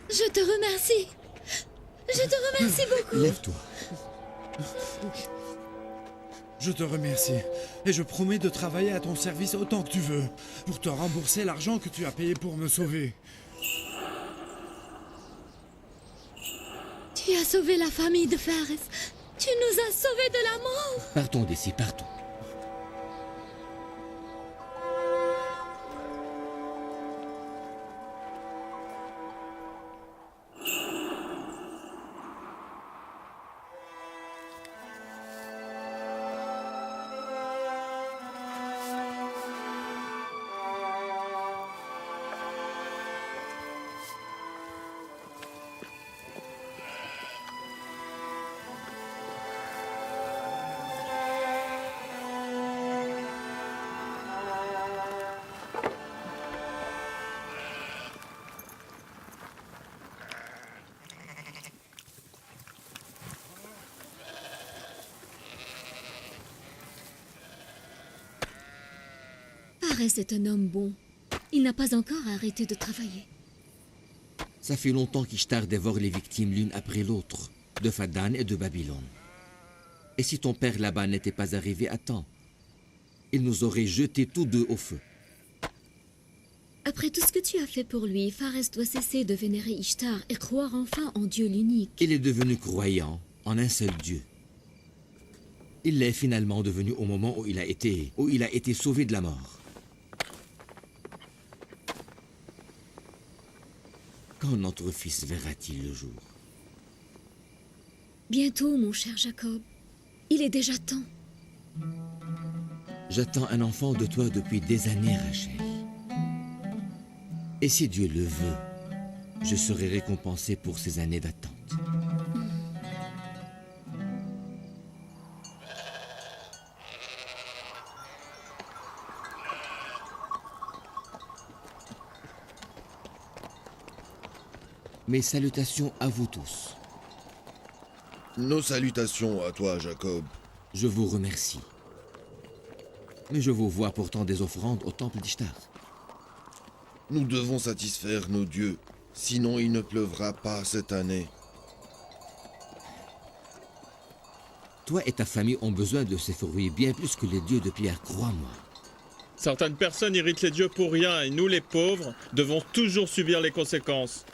Je te remercie. Je te remercie beaucoup. Lève-toi. Je te remercie. Et je promets de travailler à ton service autant que tu veux, pour te rembourser l'argent que tu as payé pour me sauver. Tu as sauvé la famille de Fares. Tu nous as sauvés de la mort. Partons d'ici, partons. Fares est un homme bon. Il n'a pas encore arrêté de travailler. Ça fait longtemps qu'Ishtar dévore les victimes l'une après l'autre, de Fadan et de Babylone. Et si ton père là-bas n'était pas arrivé à temps, il nous aurait jetés tous deux au feu. Après tout ce que tu as fait pour lui, Fares doit cesser de vénérer Ishtar et croire enfin en Dieu l'unique. Il est devenu croyant en un seul Dieu. Il l'est finalement devenu au moment où il a été sauvé de la mort. Quand notre fils verra-t-il le jour? Bientôt, mon cher Jacob. Il est déjà temps. J'attends un enfant de toi depuis des années, Rachel. Et si Dieu le veut, je serai récompensé pour ces années d'attente. Mes salutations à vous tous. Nos salutations à toi, Jacob. Je vous remercie. Mais je vous vois pourtant des offrandes au temple d'Ishtar. Nous devons satisfaire nos dieux, sinon il ne pleuvra pas cette année. Toi et ta famille ont besoin de ces fruits bien plus que les dieux de pierre, crois-moi. Certaines personnes irritent les dieux pour rien et nous, les pauvres, devons toujours subir les conséquences.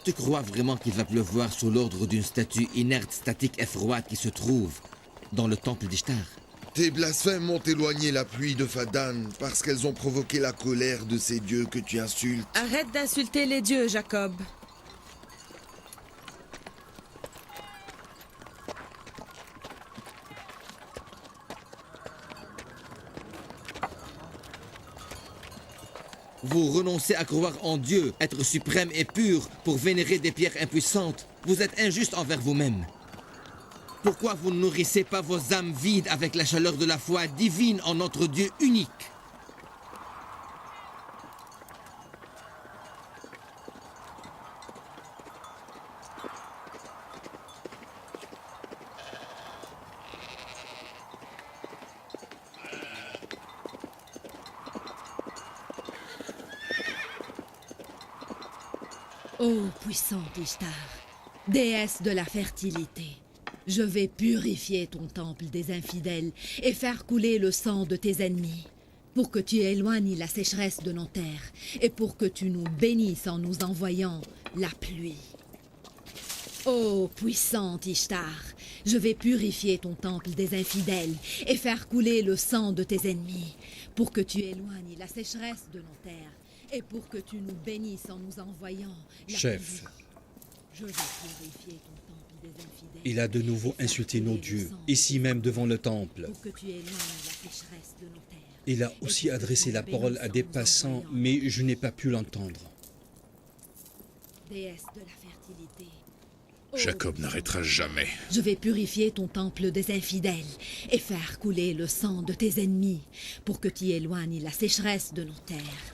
Tu crois vraiment qu'il va pleuvoir sous l'ordre d'une statue inerte, statique et froide qui se trouve dans le temple d'Ishtar? Tes blasphèmes ont éloigné la pluie de Fadan parce qu'elles ont provoqué la colère de ces dieux que tu insultes. Arrête d'insulter les dieux, Jacob. Vous renoncez à croire en Dieu, être suprême et pur, pour vénérer des pierres impuissantes. Vous êtes injuste envers vous-même. Pourquoi vous ne nourrissez pas vos âmes vides avec la chaleur de la foi divine en notre Dieu unique? Ô puissante Ishtar, déesse de la fertilité, je vais purifier ton temple des infidèles et faire couler le sang de tes ennemis, pour que tu éloignes la sécheresse de nos terres et pour que tu nous bénisses en nous envoyant la pluie. Ô puissante Ishtar, je vais purifier ton temple des infidèles et faire couler le sang de tes ennemis, pour que tu éloignes la sécheresse de nos terres et pour que tu nous bénisses en nous envoyant la Chef, pluie. Je vais purifier ton temple des infidèles. il a de nouveau insulté nos dieux, ici même devant le temple. Pour que tu éloignes la sécheresse de nos terres. Il a aussi adressé la parole à des passants, mais je n'ai pas pu l'entendre. Déesse de la fertilité. Jacob n'arrêtera jamais. Je vais purifier ton temple des infidèles et faire couler le sang de tes ennemis pour que tu éloignes la sécheresse de nos terres